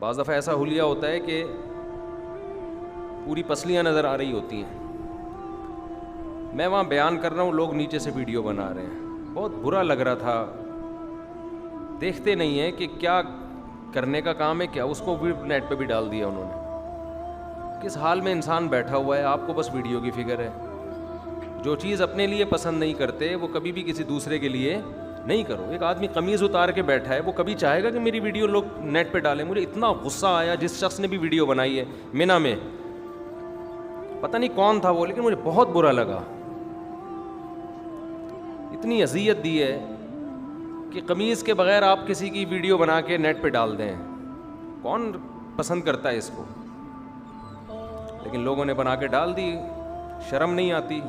بعض دفعہ ایسا حلیہ ہوتا ہے کہ پوری پسلیاں نظر آ رہی ہوتی ہیں، میں وہاں بیان کر رہا ہوں، لوگ نیچے سے ویڈیو بنا رہے ہیں، بہت برا لگ رہا تھا. دیکھتے نہیں ہیں کہ کیا کرنے کا کام ہے، کیا اس کو بھی نیٹ پہ بھی ڈال دیا انہوں نے. کس حال میں انسان بیٹھا ہوا ہے، آپ کو بس ویڈیو کی فکر ہے. جو چیز اپنے لیے پسند نہیں کرتے وہ کبھی بھی کسی دوسرے کے لیے نہیں کرو. ایک آدمی قمیض اتار کے بیٹھا ہے، وہ کبھی چاہے گا کہ میری ویڈیو لوگ نیٹ پہ ڈالیں؟ مجھے اتنا غصہ آیا جس شخص نے بھی ویڈیو بنائی ہے مینا میں، پتہ نہیں کون تھا وہ، لیکن مجھے بہت برا لگا. اتنی اذیت دی ہے کہ قمیض کے بغیر آپ کسی کی ویڈیو بنا کے نیٹ پہ ڈال دیں. کون پسند کرتا ہے اس کو؟ لیکن لوگوں نے بنا کے ڈال دی، شرم نہیں آتی.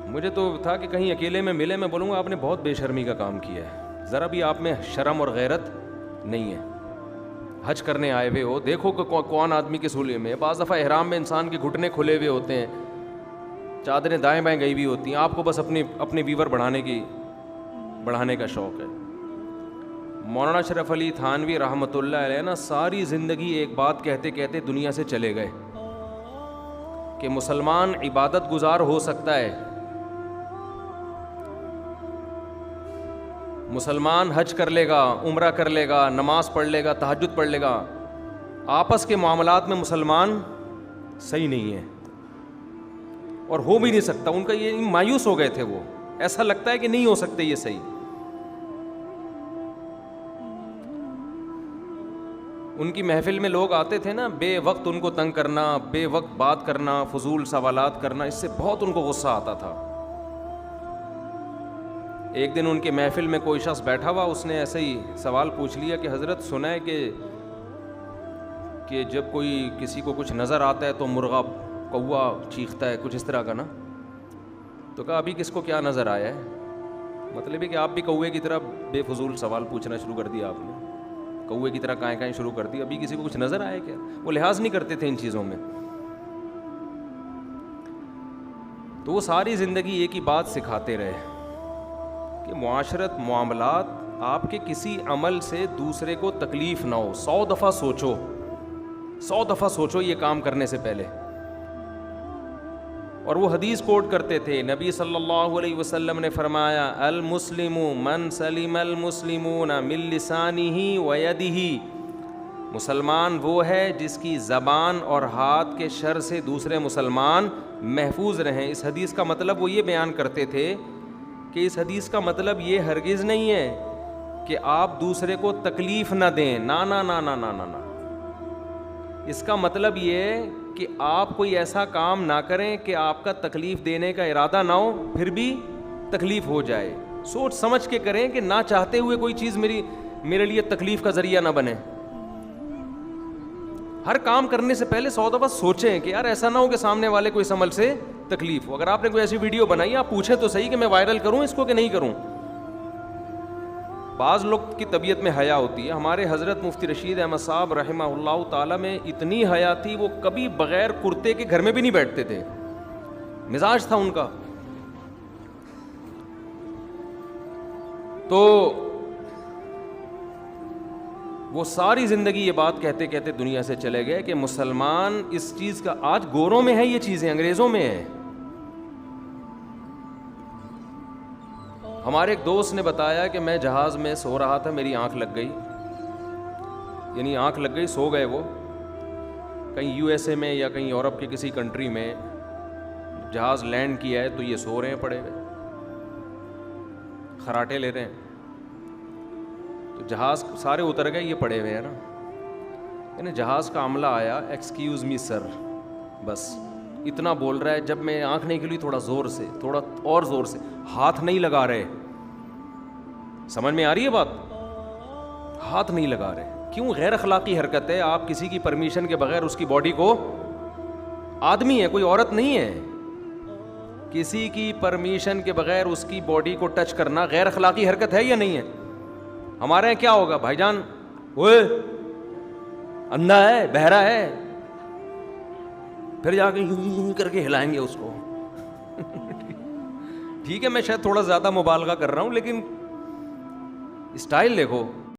مجھے تو تھا کہ کہیں اکیلے میں ملے، میں بولوں گا آپ نے بہت بے شرمی کا کام کیا ہے، ذرا بھی آپ میں شرم اور غیرت نہیں ہے. حج کرنے آئے ہوئے ہو، دیکھو کہ کون آدمی کے سولے میں. بعض دفعہ احرام میں انسان کے گھٹنے کھلے ہوئے ہوتے ہیں، چادریں دائیں بائیں گئی ہوئی ہوتی ہیں، آپ کو بس اپنے ویور بڑھانے کا شوق ہے. مولانا اشرف علی تھانوی رحمۃ اللہ علیہ نا ساری زندگی ایک بات کہتے کہتے دنیا سے چلے گئے کہ مسلمان عبادت گزار ہو سکتا ہے، مسلمان حج کر لے گا، عمرہ کر لے گا، نماز پڑھ لے گا، تہجد پڑھ لے گا، آپس کے معاملات میں مسلمان صحیح نہیں ہے اور ہو بھی نہیں سکتا. ان کا یہ مایوس ہو گئے تھے، وہ ایسا لگتا ہے کہ نہیں ہو سکتے یہ صحیح. ان کی محفل میں لوگ آتے تھے نا، بے وقت ان کو تنگ کرنا، بے وقت بات کرنا، فضول سوالات کرنا، اس سے بہت ان کو غصہ آتا تھا. ایک دن ان کے محفل میں کوئی شخص بیٹھا ہوا، اس نے ایسے ہی سوال پوچھ لیا کہ حضرت سنا ہے کہ جب کوئی کسی کو کچھ نظر آتا ہے تو مرغا کوا چیختا ہے، کچھ اس طرح کا نا. تو کہا ابھی کس کو کیا نظر آیا ہے؟ مطلب ہے کہ آپ بھی کوے کی طرح بے فضول سوال پوچھنا شروع کر دیا، آپ نے کوے کی طرح کائیں کائیں شروع کر دی. ابھی کسی کو کچھ نظر آیا کیا؟ وہ لحاظ نہیں کرتے تھے ان چیزوں میں. تو وہ ساری زندگی ایک ہی بات سکھاتے رہے کہ معاشرت، معاملات، آپ کے کسی عمل سے دوسرے کو تکلیف نہ ہو. 100 دفعہ سوچو یہ کام کرنے سے پہلے. اور وہ حدیث کوٹ کرتے تھے، نبی صلی اللہ علیہ وسلم نے فرمایا المسلم من سلم المسلمون من لسانہ ویدہ. مسلمان وہ ہے جس کی زبان اور ہاتھ کے شر سے دوسرے مسلمان محفوظ رہیں. اس حدیث کا مطلب وہ یہ بیان کرتے تھے کہ اس حدیث کا مطلب یہ ہرگز نہیں ہے کہ آپ دوسرے کو تکلیف نہ دیں، نا نا نا نا نا نا نا. اس کا مطلب یہ کہ آپ کوئی ایسا کام نہ کریں کہ آپ کا تکلیف دینے کا ارادہ نہ ہو، پھر بھی تکلیف ہو جائے. سوچ سمجھ کے کریں کہ نہ چاہتے ہوئے کوئی چیز میرے لیے تکلیف کا ذریعہ نہ بنے. ہر کام کرنے سے پہلے 100 دفعہ سوچیں کہ یار ایسا نہ ہو کہ سامنے والے کو اس عمل سے تکلیف ہو. اگر آپ نے کوئی ایسی ویڈیو بنائی، آپ پوچھیں تو صحیح کہ میں وائرل کروں اس کو کہ نہیں کروں. بعض لوگ کی طبیعت میں حیا ہوتی ہے. ہمارے حضرت مفتی رشید احمد صاحب رحمہ اللہ تعالی میں اتنی حیا تھی، وہ کبھی بغیر کرتے کے گھر میں بھی نہیں بیٹھتے تھے، مزاج تھا ان کا. تو وہ ساری زندگی یہ بات کہتے کہتے دنیا سے چلے گئے کہ مسلمان اس چیز کا، آج گوروں میں ہے یہ چیزیں، انگریزوں میں ہے. ہمارے ایک دوست نے بتایا کہ میں جہاز میں سو رہا تھا، میری آنکھ لگ گئی، یعنی آنکھ لگ گئی، سو گئے. وہ کہیں یو ایس اے میں یا کہیں یورپ کے کسی کنٹری میں جہاز لینڈ کیا ہے، تو یہ سو رہے ہیں پڑے ہوئے، خراٹے لے رہے ہیں. تو جہاز سارے اتر گئے، یہ پڑے ہوئے ہیں نا. یعنی جہاز کا عملہ آیا، ایکسکیوز می سر، بس اتنا بول رہا ہے. جب میں آنکھ نہیں کھلی، تھوڑا زور سے، تھوڑا اور زور سے، ہاتھ نہیں لگا رہے. سمجھ میں آ رہی ہے بات؟ ہاتھ نہیں لگا رہے. کیوں؟ غیر اخلاقی حرکت ہے. آپ کسی کی پرمیشن کے بغیر اس کی باڈی کو، آدمی ہے کوئی عورت نہیں ہے، کسی کی پرمیشن کے بغیر اس کی باڈی کو ٹچ کرنا غیر اخلاقی حرکت ہے یا نہیں ہے؟ ہمارے یہاں کیا ہوگا؟ بھائی جان اوئے اندھا ہے، بہرا ہے، پھر جا کے کر کے ہلائیں گے اس کو. ٹھیک ہے میں شاید تھوڑا زیادہ مبالغہ کر رہا ہوں، لیکن اسٹائل دیکھو.